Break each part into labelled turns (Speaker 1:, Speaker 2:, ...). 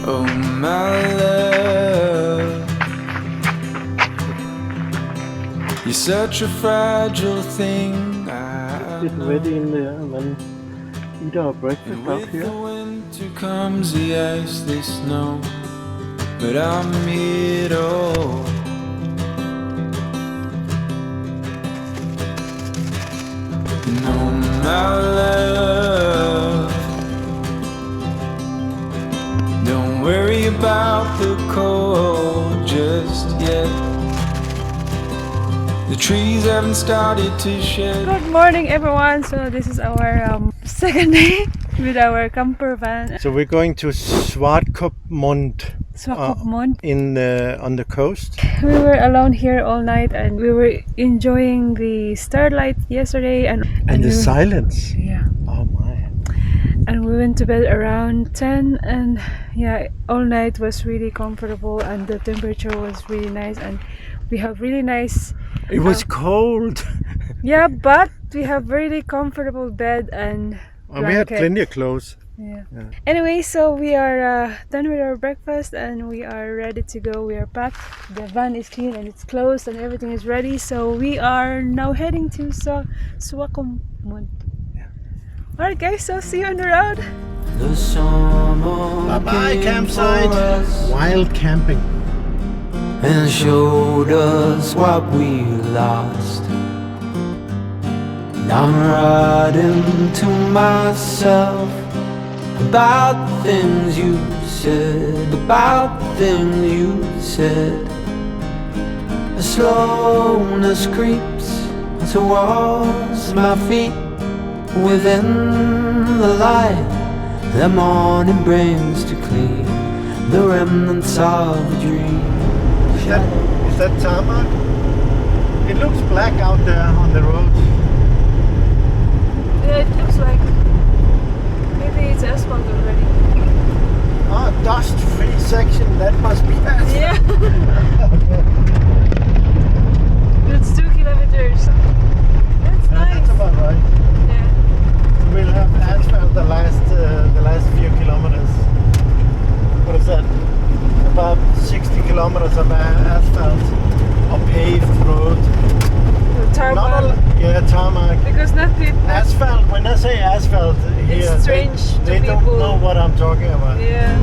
Speaker 1: Oh my love, you're such a fragile thing.
Speaker 2: Get ready in there and then eat our breakfast out here.
Speaker 1: The winter comes, the ice, the snow, but I'm here at all. No, my love, don't worry about the cold just yet. The trees haven't started to shed.
Speaker 3: Good morning, everyone. So this is our second day with our camper van.
Speaker 2: So we're going to Swakopmund on the coast.
Speaker 3: We were alone here all night and we were enjoying the starlight yesterday and
Speaker 2: the silence.
Speaker 3: Yeah.
Speaker 2: Oh my.
Speaker 3: And we went to bed around 10 and yeah, all night was really comfortable and the temperature was really nice and we have really nice.
Speaker 2: It was cold.
Speaker 3: Yeah, but we have really comfortable bed and blanket.
Speaker 2: We had plenty of clothes.
Speaker 3: Yeah. Anyway, so we are done with our breakfast and we are ready to go. We are packed. The van is clean and it's closed and everything is ready. So we are now heading to Swakopmund.
Speaker 2: Yeah.
Speaker 3: Alright guys, so see you on the road.
Speaker 2: Bye-bye campsite. Wild camping.
Speaker 1: And showed us what we lost. And I'm writing to myself about the things you said, about the things you said. A slowness creeps towards my feet. Within the light the morning brings to clean the remnants of a dream.
Speaker 2: Is that tarmac? It looks black out there on the road.
Speaker 3: Yeah, it looks like maybe it's asphalt already.
Speaker 2: Ah, dust-free section. That must be asphalt.
Speaker 3: Yeah. It's 2 kilometers. That's nice.
Speaker 2: That's about right.
Speaker 3: Yeah.
Speaker 2: So we'll have asphalt the last few kilometers. What is that? About 60 kilometers of asphalt or paved road.
Speaker 3: Tarmac.
Speaker 2: Yeah, tarmac.
Speaker 3: Because not people.
Speaker 2: Asphalt. When I say asphalt here,
Speaker 3: It's strange
Speaker 2: they
Speaker 3: to
Speaker 2: don't
Speaker 3: people.
Speaker 2: know what I'm talking about.
Speaker 3: Yeah.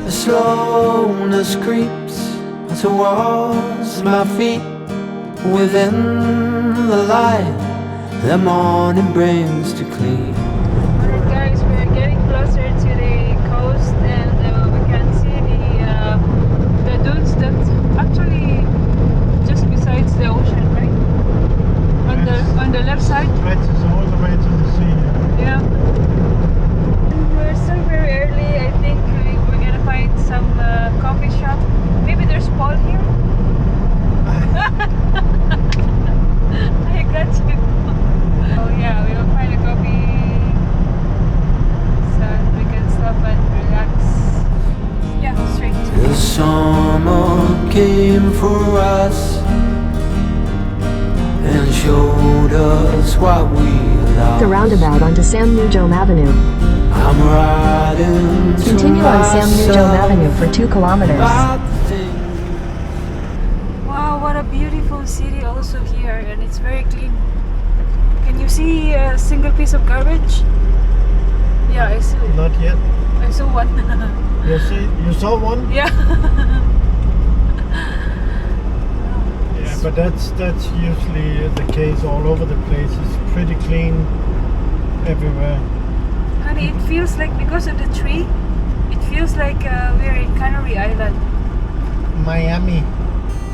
Speaker 1: The slowness creeps towards my feet. Within the light the morning brings to clean.
Speaker 3: Alright guys, we are getting closer to the coast and we can see the dunes that actually just besides the ocean, right? On the left side.
Speaker 2: Stretches all the way to the sea.
Speaker 3: Yeah. And we're still very early. I think we're gonna find some coffee shop. Maybe there's Paul here. I got you. Oh yeah, we will find a coffee so we can stop and relax. Yeah, straight.
Speaker 1: The summer came for us and showed us what we lost.
Speaker 4: The roundabout onto Sam Nujom Avenue.
Speaker 1: I'm riding to
Speaker 4: Continue on Sam Nujom
Speaker 1: myself
Speaker 4: Avenue for 2 kilometers.
Speaker 1: about the things.
Speaker 3: Wow, what a beautiful city also here, and it's very clean. Can you see a single piece of garbage? Yeah, I see.
Speaker 2: Not yet.
Speaker 3: I saw one.
Speaker 2: You saw one?
Speaker 3: Yeah.
Speaker 2: Yeah, but that's usually the case all over the place. It's pretty clean everywhere.
Speaker 3: Honey, it feels like because of the tree, it feels like we're in Canary Island.
Speaker 2: Miami.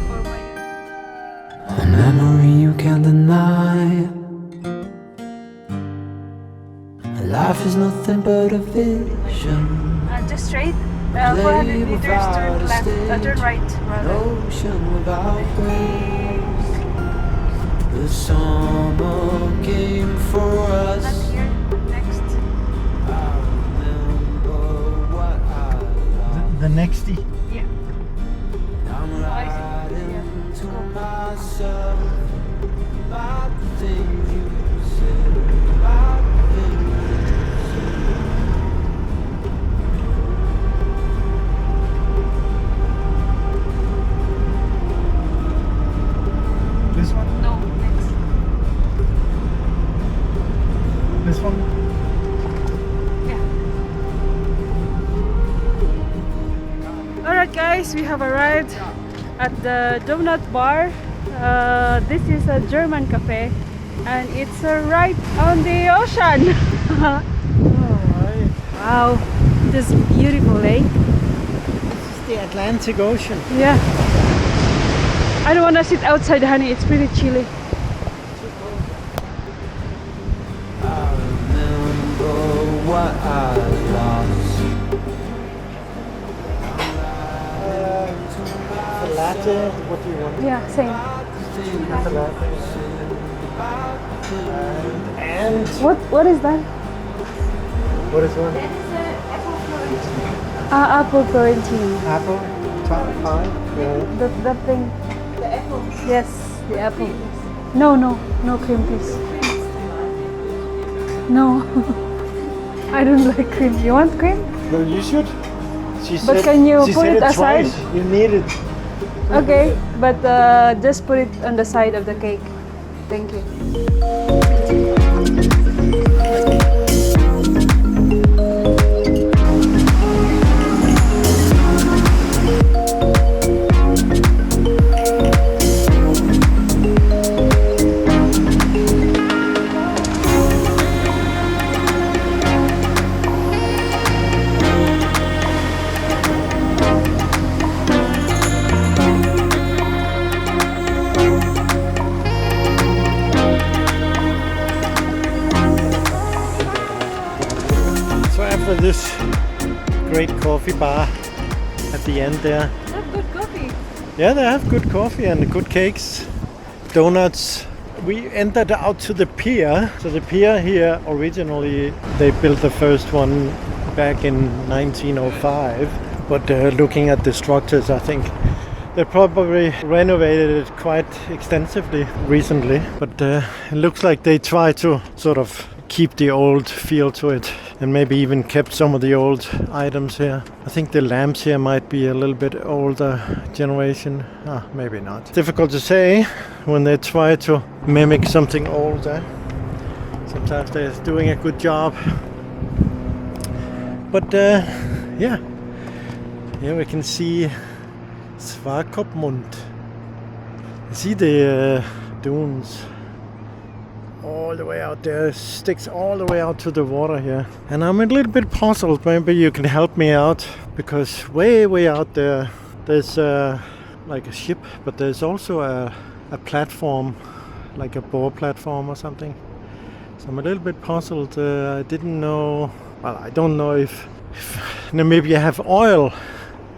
Speaker 3: Or Miami.
Speaker 1: A memory you can't deny. Life is nothing but a vision.
Speaker 3: Just straight. 400 meters, turn left. Turn right, rather.
Speaker 1: Ocean without waves. The summer came for
Speaker 3: Not
Speaker 1: us.
Speaker 3: here. Next.
Speaker 1: I remember what I lost.
Speaker 2: The nexty.
Speaker 3: Yeah.
Speaker 1: I'm
Speaker 3: I see.
Speaker 1: riding
Speaker 3: Yeah.
Speaker 1: to myself about the things you said, about the things you said.
Speaker 3: guys, we have arrived at the donut bar. This is a German cafe and it's right on the ocean.
Speaker 2: Alright.
Speaker 3: Wow, this beautiful lake.
Speaker 2: This is the Atlantic Ocean.
Speaker 3: Yeah. I don't want to sit outside, honey. It's pretty chilly.
Speaker 1: I remember what I lost.
Speaker 2: The latte, what do you want?
Speaker 3: Yeah, same.
Speaker 2: The latte. And
Speaker 3: What is that?
Speaker 2: what is one?
Speaker 3: Apple Florentine.
Speaker 2: Apple pie? Yeah.
Speaker 3: That thing. The apple. Yes, the apple. No cream, please. No. I don't like cream. You want cream?
Speaker 2: No, you should. She
Speaker 3: But
Speaker 2: said,
Speaker 3: can you
Speaker 2: she
Speaker 3: put
Speaker 2: said
Speaker 3: it aside?
Speaker 2: twice. You need it.
Speaker 3: Okay, but just put it on the side of the cake. Thank you.
Speaker 2: So after this great coffee bar at the end there,
Speaker 3: That's good coffee.
Speaker 2: yeah, they have good coffee and good cakes, donuts. We entered out to the pier. So the pier here, originally they built the first one back in 1905. But looking at the structures, I think they probably renovated it quite extensively recently. But it looks like they try to sort of keep the old feel to it and maybe even kept some of the old items here. I think the lamps here might be a little bit older generation. Maybe not. Difficult to say when they try to mimic something older. Sometimes they're doing a good job. But yeah, here we can see Swakopmund. See the dunes all the way out there, sticks all the way out to the water here. And I'm a little bit puzzled. Maybe you can help me out, because way out there there's like a ship, but there's also a platform, like a boat platform or something. So I'm a little bit puzzled. I didn't know, well, I don't know if Namibia have oil.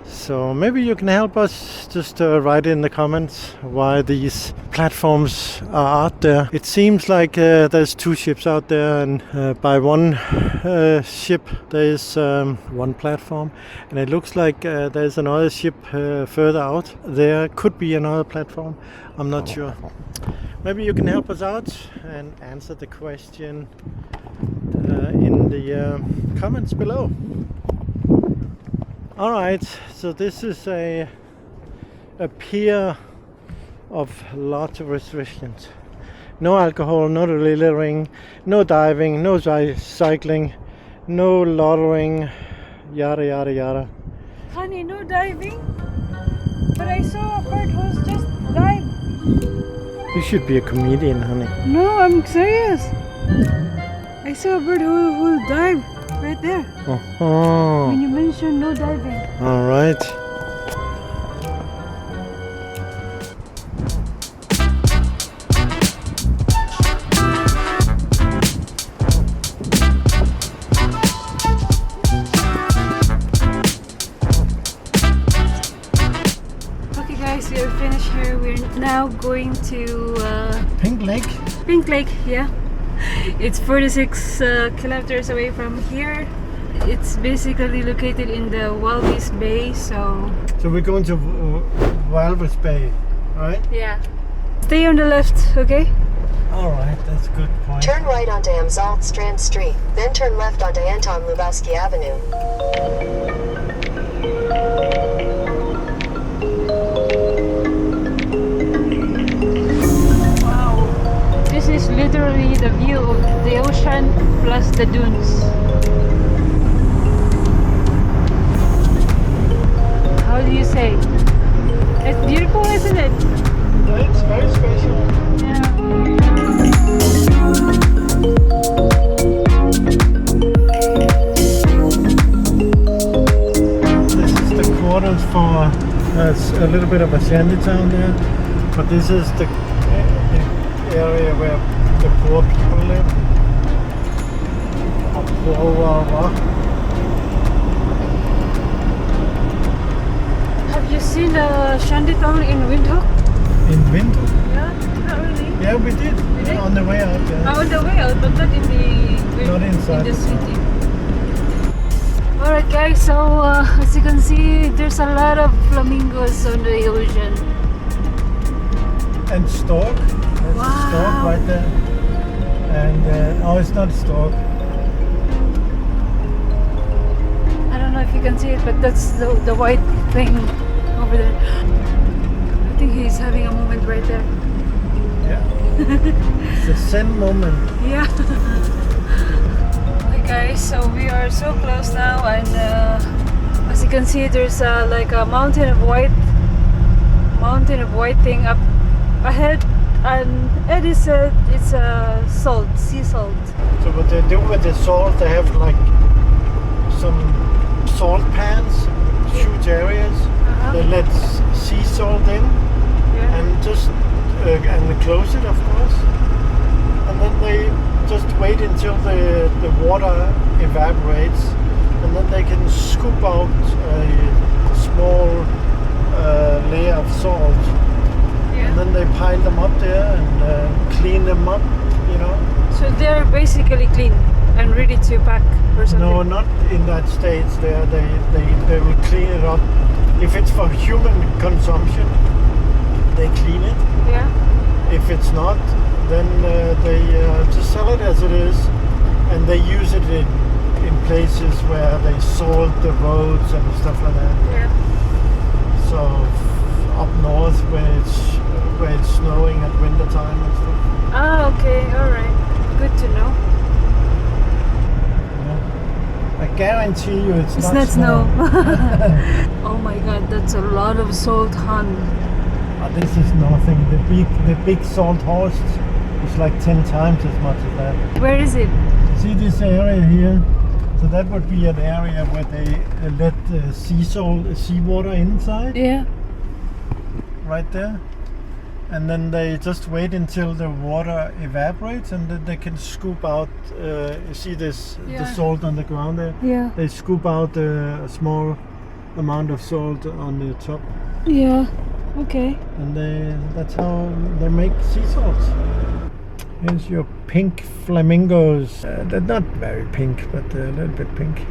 Speaker 2: So maybe you can help us. Just write in the comments why these platforms are out there. It seems like there's two ships out there, and by one ship there's one platform, and it looks like there's another ship further out. There could be another platform. I'm not sure. Maybe you can help us out and answer the question in the comments below. Alright, so this is a pier of lots of restrictions. No alcohol, no littering, no diving, no cycling, no loitering, yada yada yada.
Speaker 3: Honey, no diving? But I saw a bird who's just dived.
Speaker 2: You should be a comedian, honey.
Speaker 3: No, I'm serious. I saw a bird who dived right there.
Speaker 2: Oh,
Speaker 3: When you mentioned no diving.
Speaker 2: alright.
Speaker 3: Okay guys, we are finished here. We're now going to
Speaker 2: Pink Lake?
Speaker 3: Pink Lake, yeah. It's 46 kilometers away from here. It's basically located in the Walvis Bay, so...
Speaker 2: So we're going to Walvis Bay, right?
Speaker 3: Yeah. Stay on the left, okay?
Speaker 2: Alright, that's a good point.
Speaker 5: Turn right onto Amzaltstrand Street, then turn left onto Anton Lubowski Avenue.
Speaker 3: Wow. This is literally the view of the ocean plus the dunes. how do you say? It's beautiful, isn't it?
Speaker 2: It's very special.
Speaker 3: Yeah.
Speaker 2: This is the quarters for, there's a little bit of a shanty town there, but this is the area where the poor people live.
Speaker 3: Have you seen the shantytown in Windhoek?
Speaker 2: In winter?
Speaker 3: Yeah, not really.
Speaker 2: Yeah, we did.
Speaker 3: We did?
Speaker 2: On the way out there.
Speaker 3: On the way out, but not in the
Speaker 2: Not inside.
Speaker 3: in the city. Alright guys, so as you can see, there's a lot of flamingos on the ocean.
Speaker 2: And stork. There's a stork
Speaker 3: Wow.
Speaker 2: right there. And oh, it's not a stork.
Speaker 3: I don't know if you can see it, but that's the white thing over there. I think he's having a moment right there.
Speaker 2: Yeah. It's a zen moment.
Speaker 3: Yeah. Okay guys, so we are so close now, and as you can see, there's like a mountain of white thing up ahead, and Eddie said it's salt, sea salt.
Speaker 2: So what they do with the salt, they have like some salt pans, huge areas. They let sea salt in
Speaker 3: Yeah.
Speaker 2: and just and close it, of course. And then they just wait until the water evaporates, and then they can scoop out a small layer of salt. And then they pile them up there and clean them up, you know.
Speaker 3: So they're basically clean and ready to pack or something.
Speaker 2: No, not in that stage. They will clean it up. If it's for human consumption, they clean it.
Speaker 3: Yeah.
Speaker 2: If it's not, then they just sell it as it is, and they use it in places where they salt the roads and stuff like that.
Speaker 3: Yeah.
Speaker 2: So up north where it's snowing at winter time and stuff.
Speaker 3: Ah, okay, all right. Good to know.
Speaker 2: I guarantee you it's
Speaker 3: It's
Speaker 2: not
Speaker 3: not
Speaker 2: snow.
Speaker 3: Oh my God, that's a lot of salt, hun.
Speaker 2: This is nothing. The big salt horse is like 10 times as much as that.
Speaker 3: Where is it?
Speaker 2: See this area here? So that would be an area where they let seawater inside,
Speaker 3: Yeah.
Speaker 2: right there. And then they just wait until the water evaporates, and then they can scoop out. You see this, the
Speaker 3: Yeah.
Speaker 2: salt on the ground there?
Speaker 3: Yeah.
Speaker 2: They scoop out a small amount of salt on the top,
Speaker 3: Yeah. Okay.
Speaker 2: and that's how they make sea salts. Here's your pink flamingos. They're not very pink, but they're a little bit pink.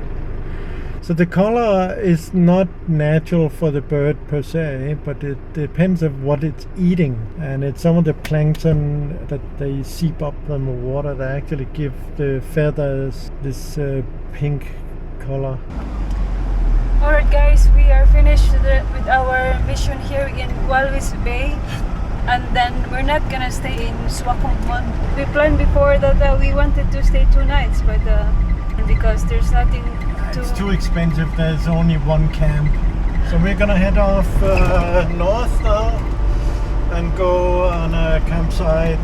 Speaker 2: So the color is not natural for the bird per se, but it depends on what it's eating, and it's some of the plankton that they seep up from the water that actually give the feathers this pink color.
Speaker 3: Alright guys, we are finished with our mission here in Walvis Bay, and then we're not gonna stay in Swakopmund. We planned before that we wanted to stay 2 nights, but because there's nothing to...
Speaker 2: It's too expensive. There's only one camp, so we're gonna head off north now and go on a campsite.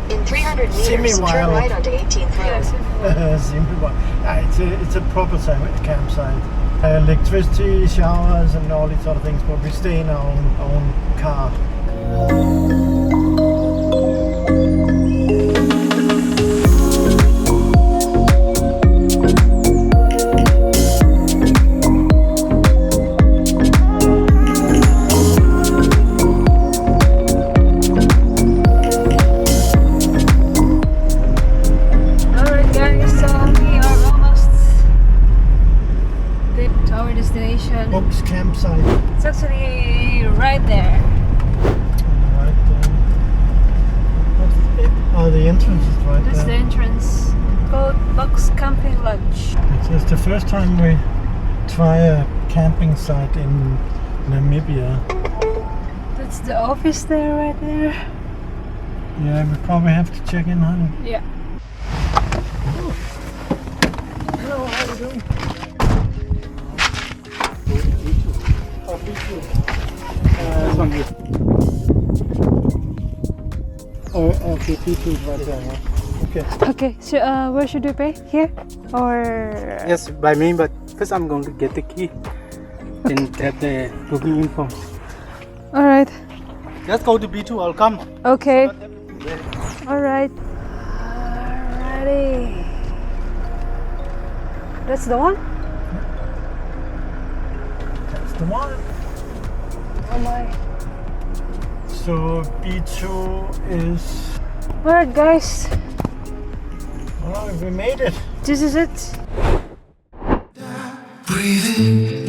Speaker 5: In 300 meters, turn
Speaker 2: Semi-wild.
Speaker 5: right onto 18th Road.
Speaker 3: Yes,
Speaker 2: It's a proper campsite. Electricity, showers, and all these sort of things, but we stay in our own car.
Speaker 3: Alright guys, so we are almost get to our destination.
Speaker 2: Oaks campsite.
Speaker 3: It's actually right there.
Speaker 2: Right there. That's it. Oh, the entrance is right
Speaker 3: That's the
Speaker 2: there.
Speaker 3: entrance. Called Box Camping Lodge.
Speaker 2: It's the first time we try a camping site in Namibia.
Speaker 3: That's the office there, right there.
Speaker 2: Yeah, we probably have to check in, honey.
Speaker 3: Yeah.
Speaker 2: Hello, how are you doing? This one here. Oh, okay, P2 is right there. Huh? Okay.
Speaker 3: Okay, so where should we pay? Here? Or...
Speaker 6: Yes, by me, but first I'm going to get the key. Then get the booking info.
Speaker 3: Alright.
Speaker 6: Let's go to B2, I'll come.
Speaker 3: Okay. Alright. Alrighty. That's the one?
Speaker 2: That's the one.
Speaker 3: Oh my.
Speaker 2: So B2 is...
Speaker 3: Alright guys,
Speaker 2: Oh, we made it.
Speaker 3: this is it.
Speaker 1: Breathing